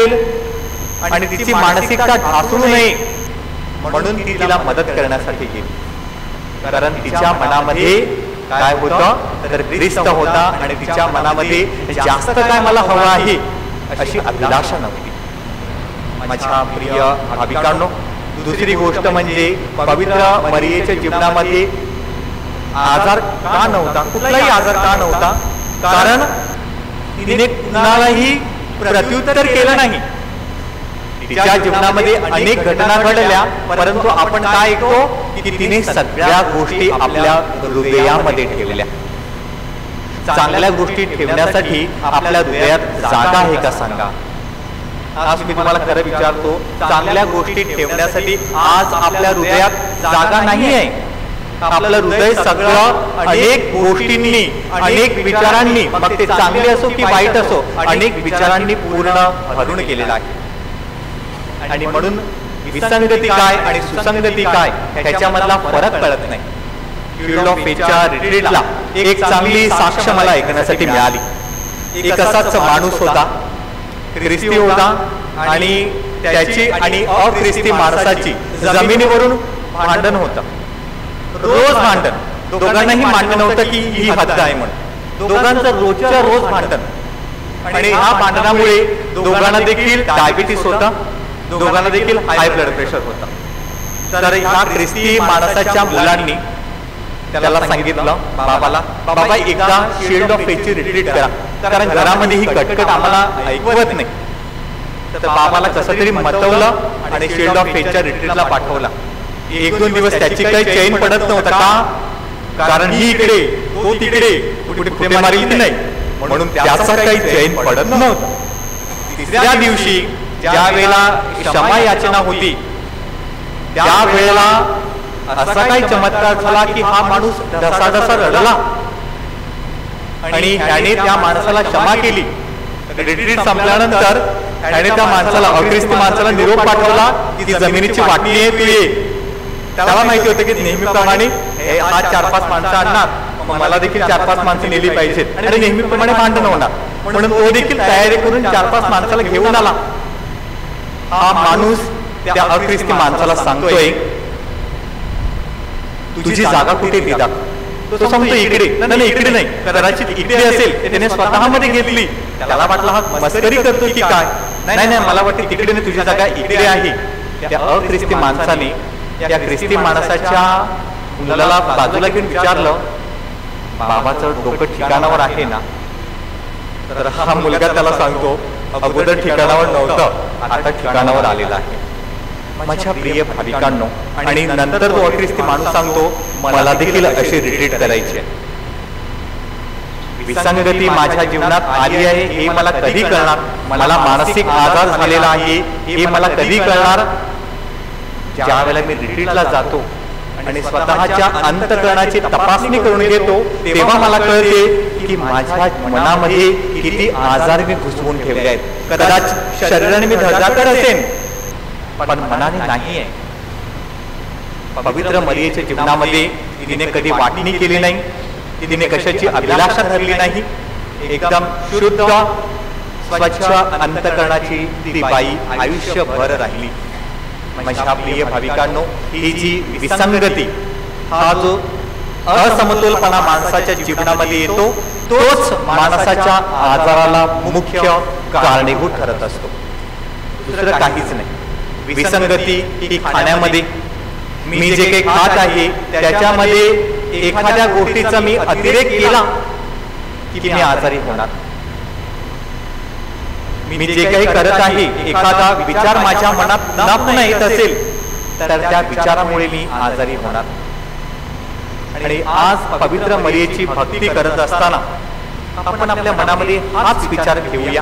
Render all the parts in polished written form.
मिळेल आणि तिची मानसिकता ढासळू नये म्हणून ती तिला मदत करण्यासाठी गेली। कारण तिच्या मनामध्ये काय होतं तर ख्रिस्त होता आणि तिच्या मनामध्ये जास्त काय मला हवं आहे अशी अभिलाषा नव्हती। माझ्या प्रिय भाविकांनो, दुसरी गोष्ट म्हणजे पवित्र मरियेच्या जीवनामध्ये आजार का नव्हता, कुठलाही आजार का नव्हता? कारण तिने कुणालाही प्रत्युत्तर केलं नाही। तिच्या जीवनामध्ये अनेक घटना घडल्या, परंतु आपण काय ऐकतो की तिने सगळ्या गोष्टी आपल्या हृदयामध्ये ठेवल्या। चांगल्या गोष्टी ठेवण्यासाठी आपल्या हृदयात जागा आहे का सांगा? आज मी तुम्हाला खरं विचारतो, चांगल्या गोष्टी ठेवण्यासाठी आज आपल्या हृदयात जागा नाही आहे। आपलं हृदय सगळं अनेक गोष्टींनी, अनेक विचारांनी, मग ते चांगले असो की वाईट असो, अनेक विचारांनी पूर्ण भरून गेलेलं आहे। आणि म्हणून विसंगती काय आणि सुसंगती काय ह्याच्यामधला फरक कळत नाही। फील्ड ऑफ फेथच्या रिट्रीटला एक चांगली साक्ष मला ऐकण्यासाठी मिळाली। एक असाच माणूस होता, ख्रिस्ती होता आणि त्याची आणि अख्रिस्ती माणसाची जमिनीवरून भांडण होतं, रोज भांडण। दोघांनाही मान्य नव्हतं की ही हद्द आहे म्हणून, दोघांचं रोजच्या रोज भांडण। आणि ह्या भांडणामुळे दोघांना देखील डायबिटीस होता, दोघांना देखील हाय ब्लड प्रेशर होता। तर ह्या ख्रिस्ती माणसाच्या मुलांनी त्याला सांगितलं बाबाला, बाबा एकदा शील्ड ऑफ फेथची रिट्रीट करा, कारण घरामध्ये ही कटकट आम्हाला ऐकवत नाही। तर बाबाला कसं तरी मतवलं आणि शील्ड ऑफ फेथच्या रिट्रीटला पाठवला। एक दोन दिवस त्याची काही चैन पडत नव्हता का? कारण ही इकडे तो तिकडे, कुठे मारील की नाही म्हणून त्याचा काही चैन पडत नव्हता। तिसऱ्या दिवशी ज्या वेळेला क्षमा याचना होती, त्या वेळेला असा काही चमत्कार झाला की हा माणूस ढसाढसा रडला आणि त्याने त्या माणसाला क्षमा केली। रिट्रीट संपल्यानंतर त्याने त्या माणसाला, अख्रिस्ती माणसाला निरोप पाठवला की ती जमिनीची वाटणी आहे, तू ये। त्याला माहिती होतं की नेहमीप्रमाणे हा 4-5 माणसं आणणार, मला देखील 4-5 माणसं नेली पाहिजेत आणि नेहमीप्रमाणे भांडण होणार, म्हणून तो देखील तयारी करून 4-5 माणसाला घेऊन आला। हा माणूस त्या अख्रिस्ती माणसाला सांगतोय, तुझी जागा कुठे दिला? तो सांगतो इकडे। नाही इकडे नाही, कदाचित इकडे असेल, त्याने स्वतःमध्ये घेतली। त्याला वाटलं हा मस्करी करतोय की काय? नाही नाही, मला वाटतं तिकडे नाही, तुझी जागा इकडे आहे। त्या अख्रिस्ती माणसाने त्या ख्रिस्ती माणसाच्या मुलाला बाजूला घेऊन विचारलं, बाबाचं डोकं ठिकाणावर आहे ना? तर हा मुलगा त्याला सांगतो, अगोदर ठिकाणावर नव्हतं, आता ठिकाणावर आलेला आहे। माझ्या प्रिय भाविकांनो, आणि नंतर तो अख्रिस्ती माणूस सांगतो, मला देखील अशी रिट्रीट करायची आहे। विसंगती माझ्या जीवनात आली आहे हे मला कधी कळणार? मला मानसिक आजार झालेला आहे हे मला कधी कळणार? ज्या वेळेला मी रिट्रीटला जातो आणि स्वतःच्या अंतःकरणाची तपासणी करून घेतो, तेव्हा मला कळते की माझ्या मनामध्ये किती आजार मी घुसवून ठेवले आहेत। कदाचित शरीराने मी धडधाकट असेन, पण मनाने नाही आहे। पवित्र मरियेच्या जीवनामध्ये तिने कधी वाटणी केली नाही, तिने कशाची अभिलाषा धरली नाही, एकदम शुद्ध स्वच्छ अंतःकरणाची ती बाई आयुष्यभर राहिली। माझ्या प्रिय भाविकांनो, ही जी विसंगती, हा जो असमतोलपणा माणसाच्या जीवनामध्ये येतो, तोच माणसाच्या आजाराला मुख्य कारणीभूत ठरत असतो, दुसरं काहीच नाही। विसंगती ही खाण्यामध्ये, मी जे काही खात आहे त्याच्यामध्ये एखाद्या गोष्टीचा मी अतिरेक केला की मी आजारी होणार। मी जे काही करत आहे, एखादा विचार माझ्या मनात न पुन्हा येत असेल तर त्या विचारामुळे मी आजारी होणार। आणि आज पवित्र मरियेची भक्ती करत असताना आपण आपल्या मनामध्ये हाच विचार घेऊया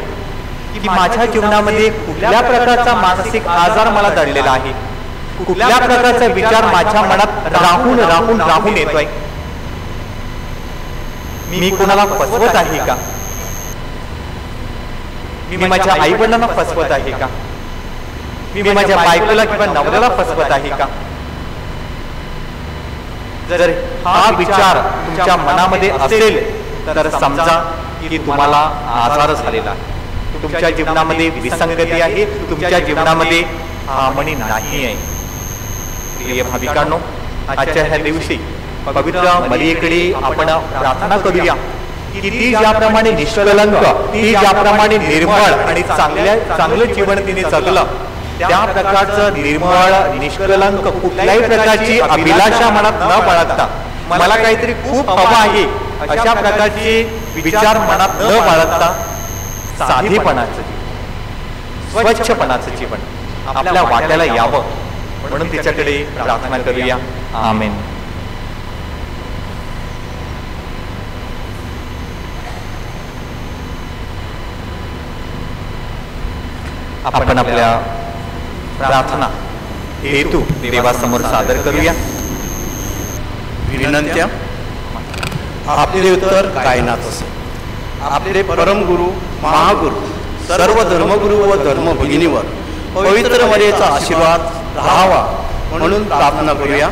की माझ्या जीवनामध्ये कुठल्या प्रकारचा मानसिक आजार मला दडलेला आहे, कुठल्या प्रकारचा विचार माझ्या मनात राहून राहून राहून येतोय। मी कोणाला फसवत आहे का? मी माझ्या आई वडिलांना फसवत आहे का? मी माझ्या बायकोला किंवा नवऱ्याला फसवत आहे का? जर हा विचार तुमच्या मनामध्ये असेल तर समजा की तुम्हाला आजार झालेला आहे। तुमच्या जीवनामध्ये विसंगती आहे, तुमच्या जीवनामध्ये हामणी नाही आहे. प्रिय भाविकांनो, आजच्या ह्या दिवशी पवित्र मरियेकडे आपण प्रार्थना करूया की ती ज्याप्रमाणे निष्कलंक, ती ज्याप्रमाणे निर्मळ आणि चांगलं जीवन तिने जगलं, त्या प्रकारचं निर्मळ निष्कलंक कुठल्याही प्रकारची अभिलाषा मनात न बाळगता, मला काहीतरी खूप हवं आहे अशा प्रकारचे विचार मनात न बाळगता, साधेपणाचं जीवन, स्वच्छपणाचं जीवन आपल्या वाट्याला यावं म्हणून तिच्याकडे प्रार्थना करूया. आमेन. आपण आपल्या प्रार्थना हेतू देवासमोर सादर करूया. विनंत्या. आपले उत्तर कायनात असे. आपले परमगुरु, महागुरु, सर्व धर्मगुरु व धर्म भगिनीवर पवित्र मरियेचा आशीर्वाद राहावा म्हणून प्रार्थना करूया.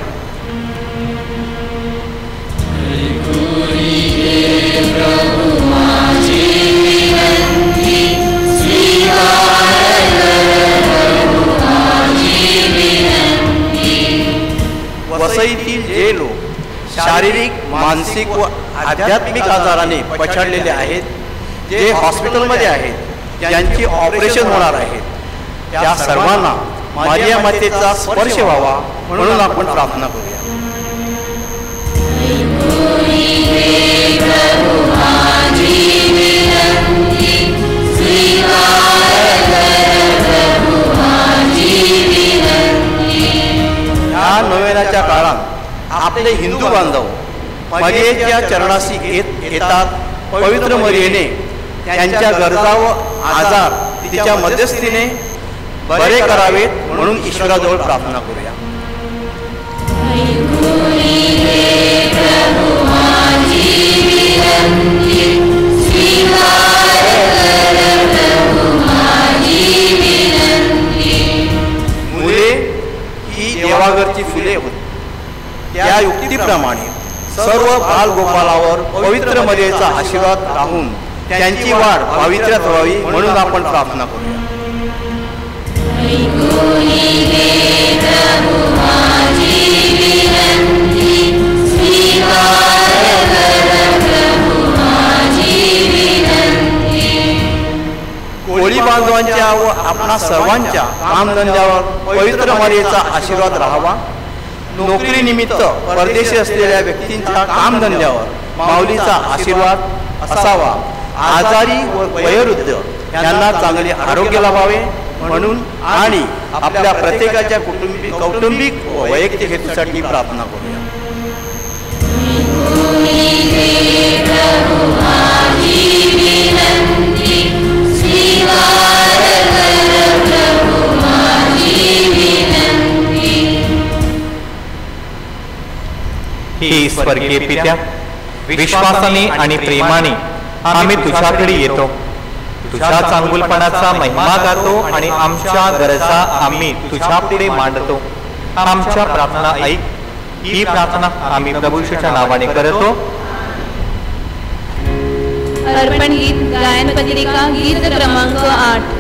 वसईतील जे लोक शारीरिक, मानसिक व आध्यात्मिक आजाराने पछाडलेले आहेत, जे हॉस्पिटलमध्ये आहेत, ज्यांची ऑपरेशन होणार आहेत, त्या सर्वांना मारिया मातेचा स्पर्श व्हावा म्हणून आपण प्रार्थना करूया. या नोवेनाच्या काळात आपले हिंदू बांधव मरियेच्या चरणाशी येतात. पवित्र मरियेने त्यांच्या गरजा व आजार तिच्या मध्यस्थीने बरे करावेत म्हणून ईश्वराजवळ प्रार्थना करूया. मुले ही देवाघरची फुले होती. त्या युक्तीप्रमाणे सर्व बालगोपालावर पवित्र मरियेचा आशीर्वाद राहून त्यांची वाढ पावित्र्यात व्हावी म्हणून आपण प्रार्थना करूया. कोळी बांधवांच्या व आपणा सर्वांच्या कामधंद्यावर पवित्र मरियेचा आशीर्वाद राहावा. नोकरीनिमित्त परदेशी असलेल्या व्यक्तींच्या कामधंद्यावर माऊलीचा आशीर्वाद असावा. आजारी व वयोवृद्ध यांना चांगले आरोग्य लाभावे म्हणून आणि आपल्या प्रत्येकाच्या कौटुंबिक व वैयक्तिक हेतूसाठी प्रार्थना करूया. हे स्वर्गीय पित्या, विश्वासाने आणि प्रेमाने आम्ही तुझ्याकडे येतो. तुझ्या चांगुलपणाचा महिमा गातो आणि आमच्या गरजा आम्ही तुझ्या पुढे मांडतो. आमच्या प्रार्थना ऐक. ही प्रार्थना आम्ही प्रभू येशूच्या नावाने करतो. अर्पण गीत गायन पत्रिका गीत क्रमांक 8.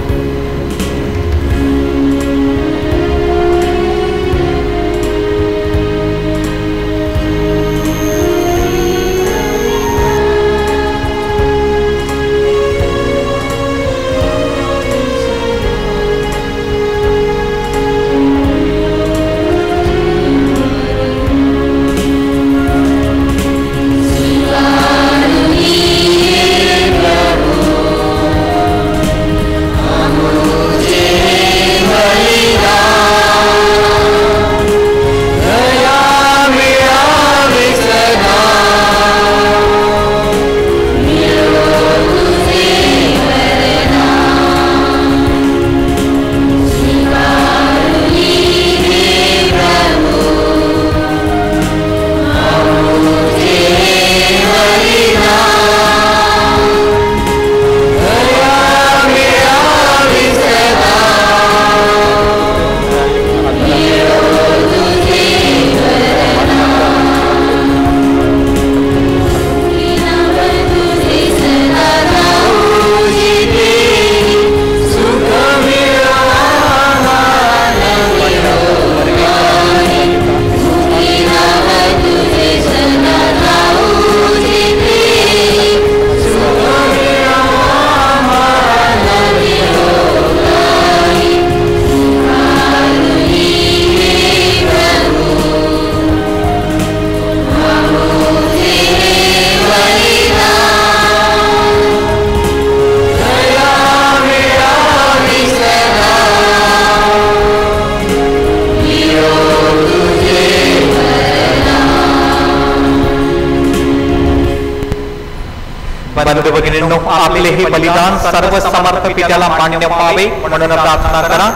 बंधू भगिनींनो, आपले हे बलिदान सर्व समर्थ पित्याला मान्य व्हावे म्हणून प्रार्थना करा.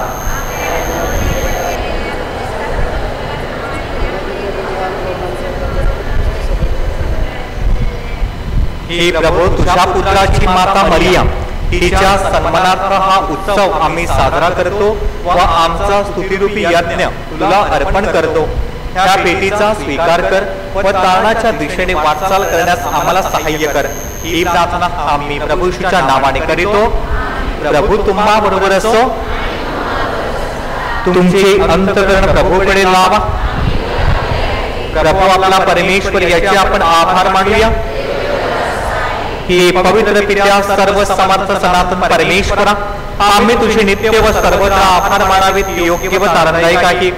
हे प्रभू, तुझ्या पुत्राची माता मरियम हिच्या सन्मानार्थ हा उत्सव आम्ही साजरा करतो व आमचा स्तुतिरूपी यज्ञ तुला अर्पण करतो. त्या भेटीचा स्वीकार कर व तारणाच्या दिशेने वाटचाल करण्यास आम्हाला सहाय्य कर. ही प्रार्थना आम्ही प्रभू येशूच्या नावाने करीतो. प्रभू तुम्हा बरोबर असो. तुमचे अंतःकरण प्रभूकडे लावा. प्रभू आपला परमेश्वर याचे आपण आभार मानूया. हे पवित्र पित्या, सर्व समर्थ सनातन परमेश्वरा, आम्ही तुझे नित्य व सर्वत्र आभार मानावेत योग्य व तारणदायक आहे.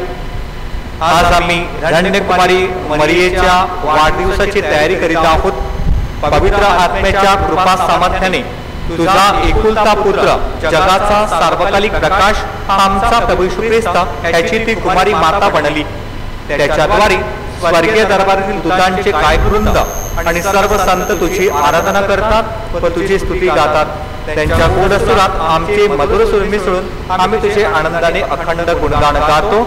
आज आम्ही धन्यकुमारी मरियेच्या वाढदिवसाची तयारी करीत आहोत. पवित्र आत्म्याच्या कृपा सामर्थ्याने तुझा एकुलता पुत्र, जगाचा सार्वकालिक प्रकाश, आमचा प्रभू येशू ख्रिस्त याची ती कुमारी माता बनली. त्याच्याद्वारे स्वर्गीय दरबारातील दूतांचे गायकवृंद आणि सर्व संत तुझी आराधना करतात व तुझी स्तुती गातात. त्यांच्या गोड सुरात आमचे मधुर सूर मिसळून आम्ही तुझे आनंदाने अखंड गुणगान गातो.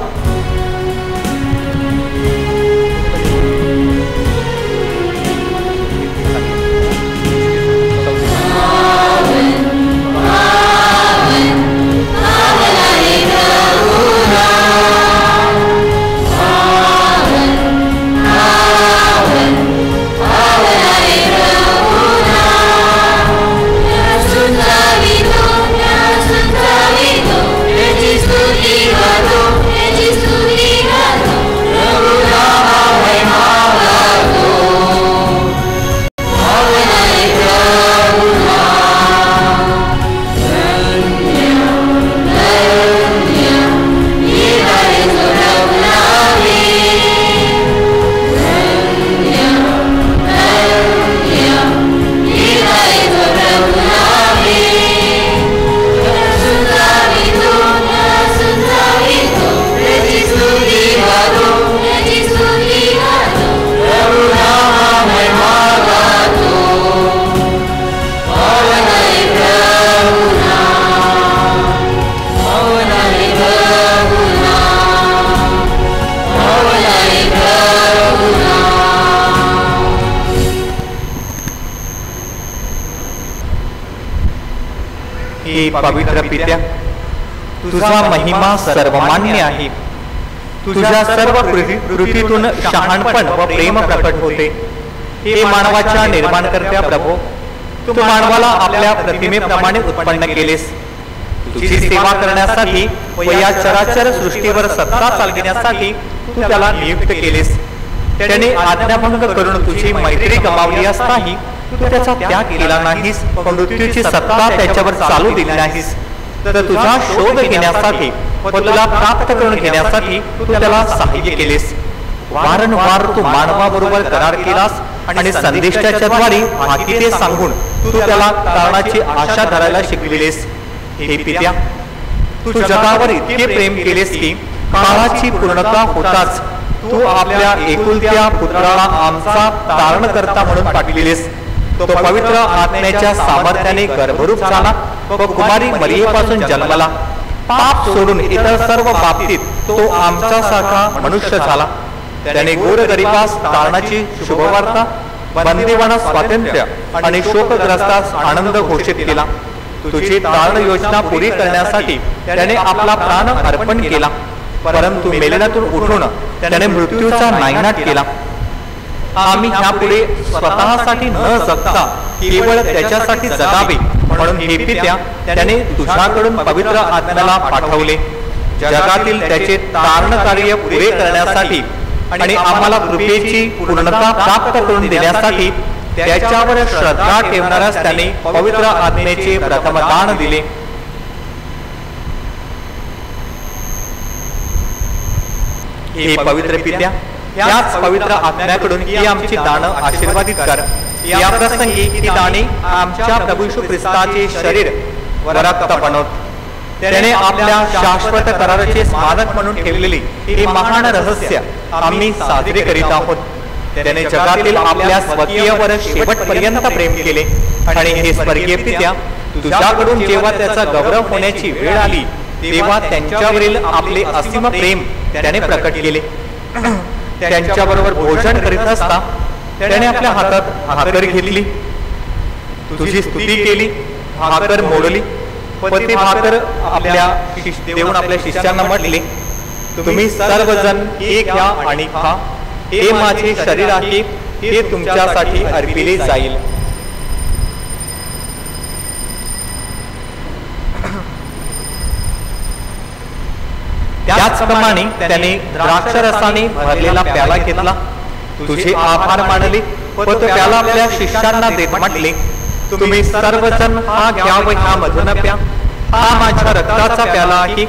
पवित्र पित्या, तुझा महिमा सर्वमान्य आहे. तुझ्या सर्व कृतीतून शहाणपण व प्रेम प्रकट होते. हे मानवाच्या निर्माणकर्त्या प्रभू, तू मानवाला आपल्या प्रतिमेप्रमाणे उत्पन्न केलेस. तुझी सेवा करण्यासाठी व या चराचर सृष्टीवर सत्ता चालविण्यासाठी तू त्याला नियुक्त केलेस. त्याने आज्ञाभंग करून तुझी मैत्री गमावली असताही तू त्याचा त्याग केला नाहीस, मृत्यूची सत्ता त्याच्यावर चालू दिली नाहीस. तर तुझा शोध घेण्यासाठी व तुला प्राप्त करून घेण्यासाठी तू त्याला सहाय्य केलेस. वारंवार तू मानवाबरोबर करार केलास आणि संदेशाच्या द्वारे भाकिते सांगून तू त्याला तारणाची आशा धरायला शिकविलेस. हे पित्या, तू जगावर इतके प्रेम केलेस की काळाची पूर्णता होताच तू आपल्या एकुलत्या पुत्राला आमचा तारणकर्ता म्हणून पाठविलेस. तो पवित्र आत्म्याच्या सामर्थ्याने गर्भरूप झाला व कुमारी मरियेपासून जन्मला. पाप सोडून इतर सर्व बाबतीत तो आमच्यासारखा मनुष्य झाला. त्याने गोरगरिबास तारणाची शुभवार्ता, बंदिवानास स्वातंत्र्य आणि शोकग्रस्तास आनंद घोषित केला. तुझी तारण योजना पुरी करण्यासाठी त्याने आपला प्राण अर्पण केला. परंतु मेलेल्यातून उठून त्याने मृत्यूचा नायनाट केला. आम्ही ह्यापुढे स्वतःसाठी न जगता केवळ त्याच्यासाठी जगावे म्हणून हे पित्या त्याने तुझ्याकडून पवित्र आत्म्याला पाठवले. जगातील त्याचे तारण कार्य पुरे करण्यासाठी आणि आम्हाला कृपेची पूर्णता प्राप्त करून देण्यासाठी त्याच्यावर श्रद्धा ठेवणाऱ्यास त्याने पवित्र आत्म्याचे प्रथम दान दिले. हे पवित्र पित्या, याच पवित्र आत्म्याकडून ही आमची दानं आशीर्वादित कर. या प्रसंगी ही दाने आमच्या प्रभू येशू ख्रिस्ताचे शरीर व रक्त बनवत. त्याने आपल्या शाश्वत कराराचे स्मारक म्हणून ठेवलेले हे महान रहस्य आम्ही साजरे करीत आहोत. त्याने जगातील आपल्या स्वकीयवर शेवटपर्यंत प्रेम केले. आणि हे स्वर्गीय पित्या, तुझ्याकडून जेव्हा त्याचा गौरव होण्याची वेळ आली तेव्हा त्यांच्यावरील आपले असीम प्रेम त्याने प्रकट केले. त्यांच्याबरोबर भोजन करीत असता त्याने आपल्या हातात भाकर घेतली, तुझी स्तुती केली, भाकर मोडली व ते भाकर देऊन आपल्या शिष्यांना म्हटले, तुम्ही सर्वजण हे घ्या आणि खा, हे माझे शरीर आहे, हे तुमच्यासाठी अर्पिले जाईल. त्याचप्रमाणे त्याने द्राक्षरसाने भरलेला प्याला घेतला, तुझे आभार मानले व तो प्याला आपल्या शिष्यांना देत म्हटले, तुम्ही सर्वजण हा घ्या व ह्यामधून प्या, हा माझ्या रक्ताचा प्याला आहे,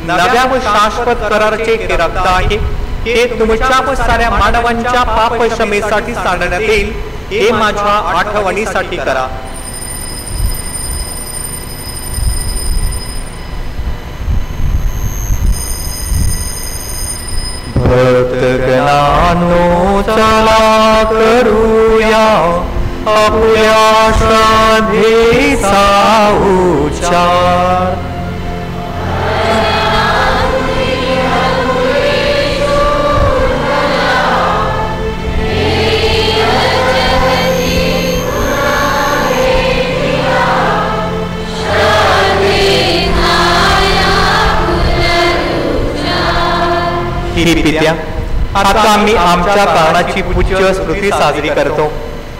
नव्या व शाश्वत कराराचे हे रक्त आहे, हे तुमच्या व साऱ्या मानवांच्या पाप क्षमेसाठी सांडण्यात येईल, हे माझ्या आठवणीसाठी करा. भक्तगणांनो चला करूया आपल्या श्रद्धेचा उच्चार. ही पित्या, आता आम्ही आमच्या प्राणाची पूज्य स्मृती साजरी करतो.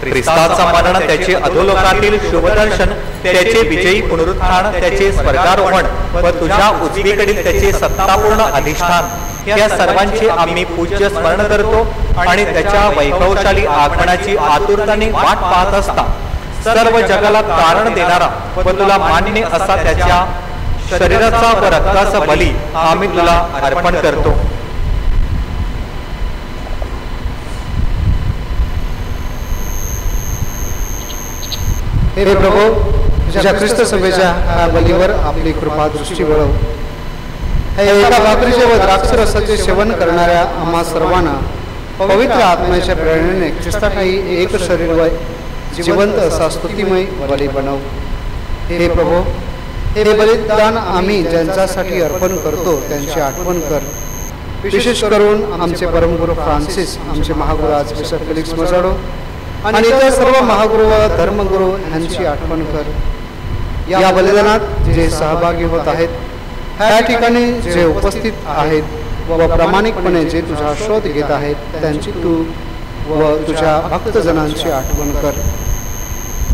ख्रिस्ताचा मरण, त्याचे अधोलोकातील शुभदर्शन, त्याचे विजयी पुनरुत्थान, त्याचे स्वर्गारोहण व तुझ्या उजवीकडील त्याचे सत्तापूर्ण अधिष्ठान, या सर्वांचे आम्ही पूज्य स्मरण करतो आणि त्याच्या वैभवशाली आगमनाची आतुरतेने वाट पाहत असता सर्व जगाला कारण देणारा व तुला मान्य असा त्याच्या शरीराचा व रक्ताचा बली आम्ही तुला अर्पण करतो. हे प्रभू, तुझ्या ख्रिस्त सभेच्या बलीवर आपली कृपा दृष्टी वळव. हे एका भाकरीचे व द्राक्षरसाचे सेवन करणाऱ्या आम्हा सर्वांना पवित्र आत्म्याच्या प्रेरणेने ख्रिस्ताठाई एक शरीर व जिवंत असा स्तुतिमय बली बनव. हे प्रभू, हे बलिदान आम्ही ज्यांच्यासाठी अर्पण करतो त्यांची आठवण कर. विशेष करून आमचे परमगुरू फ्रान्सिस, आमचे महागुरू आर्चबिशप फेलिक्स मजाडो आणि इतर सर्व महागुरू व धर्मगुरू यांची आठवण कर. या बलिदानात जे सहभागी होत आहेत, ह्या ठिकाणी जे उपस्थित आहेत व प्रामाणिकपणे जे तुझा शोध घेत आहेत, त्यांची तू व तुझ्या भक्तजनांची आठवण कर.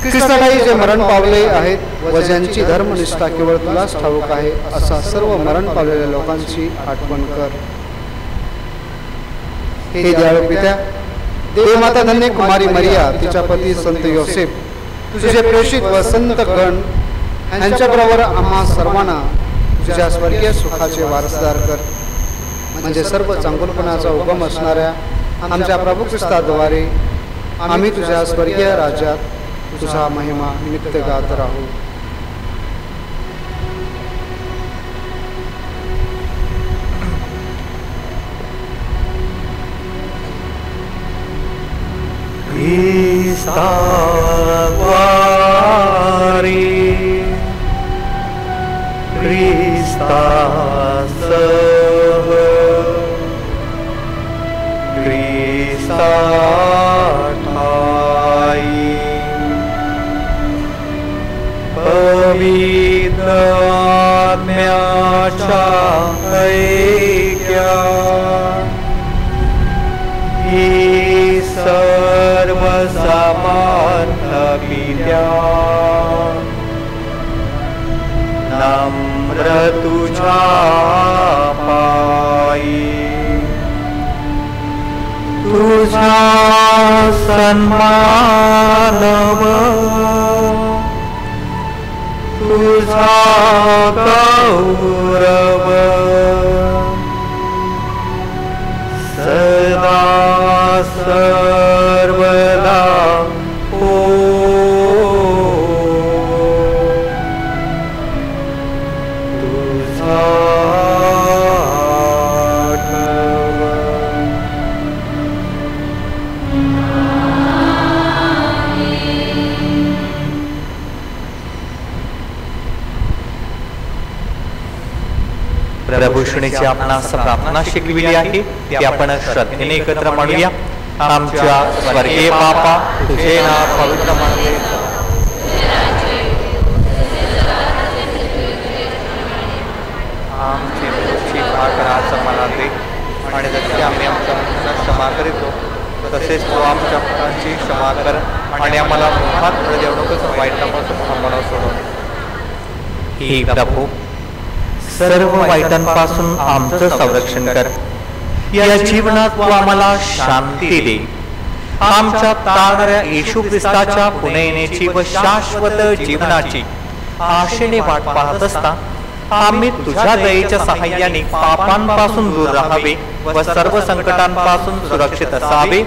ख्रिस्ताठाई जे मरण पावले आहेत व ज्यांची धर्मनिष्ठा केवळ तुलाच ठाऊक आहे, असा सर्व मरण पावलेल्या लोकांची आठवण कर. हे दयाळू पित्या, देवमाता धन्य कुमारी मरिया, तिच्या पती संत योसेफ, तुझे प्रेषित व संत गण यांच्याबरोबर आम्हा सर्वांना तुझ्या स्वर्गीय सुखाचे वारसदार कर. म्हणजे सर्व चांगुलपणाचा उगम असणाऱ्या आमच्या प्रभू ख्रिस्ताद्वारे आम्ही तुझ्या स्वर्गीय राज्यात तुझा महिमा नित्य गात राहू. ख्रिस्ताद्वारे ख्रिस्तासह ख्रिस्ताठाई पवित्र आत्म्याच्या ऐक्यात ही सर्व समांत पित्या नम्र तुझ्या पायी तुझा सन्मानव तुझा गौरव सदा सर्वदा हो. तुझा प्रभूषणीची आपणास प्रार्थना शिकविली आहे ती आपण श्रद्धेने एकत्र म्हणूया. आमच्या स्वर्गीय बापा, तुझे नाव पवित्र मानले आमची रोजची भाकर आज आम्हाला दे आणि जशी आम्ही आमच्या मुलांना क्षमा करीतो तसेच तू आमच्या मुलांची क्षमा कर आणि आम्हाला मोहात देऊ नकोस, वाईटापासून आम्हाला सोडव. हे प्रभू, सर्व वाईटांपासून आमचं संरक्षण कर. या जीवनात तू आम्हाला शांती दे. आमच्या तारणाऱ्या येशू ख्रिस्ताच्या पुन्हा येण्याची व शाश्वत जीवनाची आशेने वाट पाहत असता आम्ही तुझ्या दयेच्या सहाय्याने पापांपासून दूर राहावे व सर्व संकटांपासून सुरक्षित असावे.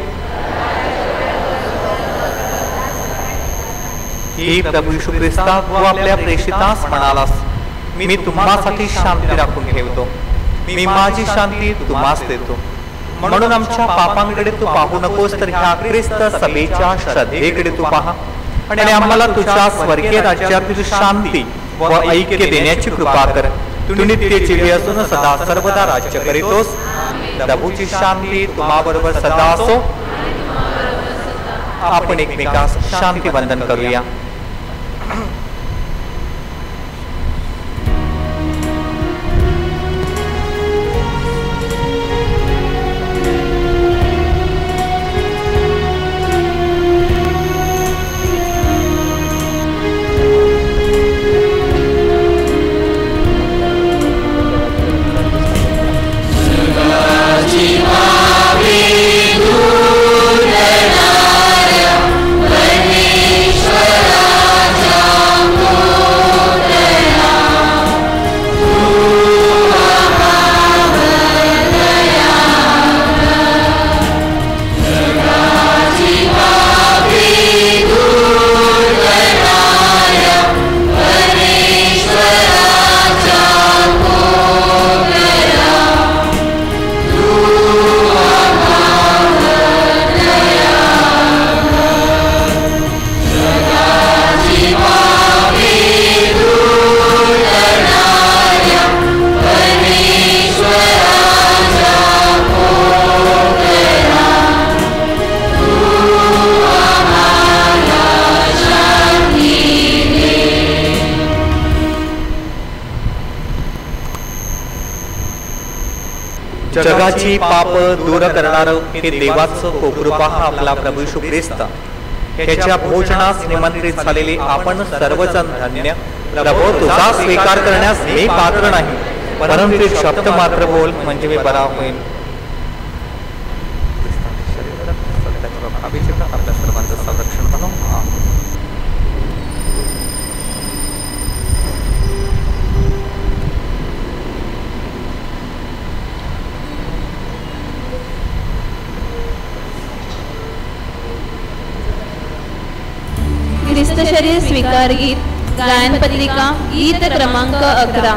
हे प्रभू येशू ख्रिस्ता, तू आपल्या प्रेषितास म्हणालास, मी तुम्हासाठी शांती राखून ठेवतो, मी माझी शांती तुम्हास देतो. म्हणून आमच्या पापांकडे तू पाहू नकोस, तर ह्या ख्रिस्त सभेच्या श्रद्धेकडे तू पहा आणि आम्हाला तुझ्या स्वर्गीय राज्यातील शांती व ऐक्य देण्याची कृपा कर. तू नित्य जीवी असून सदा सर्वदा राज्य करीतोस. प्रभूची शांती तुम्हाबरोबर सदा असो. आपण एकमेकास शांती वंदन करूया. जगाची पाप दूर करणार हे देवाचं कोपरुपा हा आपला प्रभू येशू ख्रिस्त. त्याच्या भोजनास निमंत्रित झालेले आपण सर्वजण धन्य. प्रभू, तुझा स्वीकार करण्यास मी पात्र नाही, परंतु एक शब्द मात्र बोल म्हणजे मी बरा होईल. आपल्या सर्वांचं संरक्षण करो. ख्रिस्त शरीर स्वीकार गीत गायन पत्रिका गीत क्रमांक 11.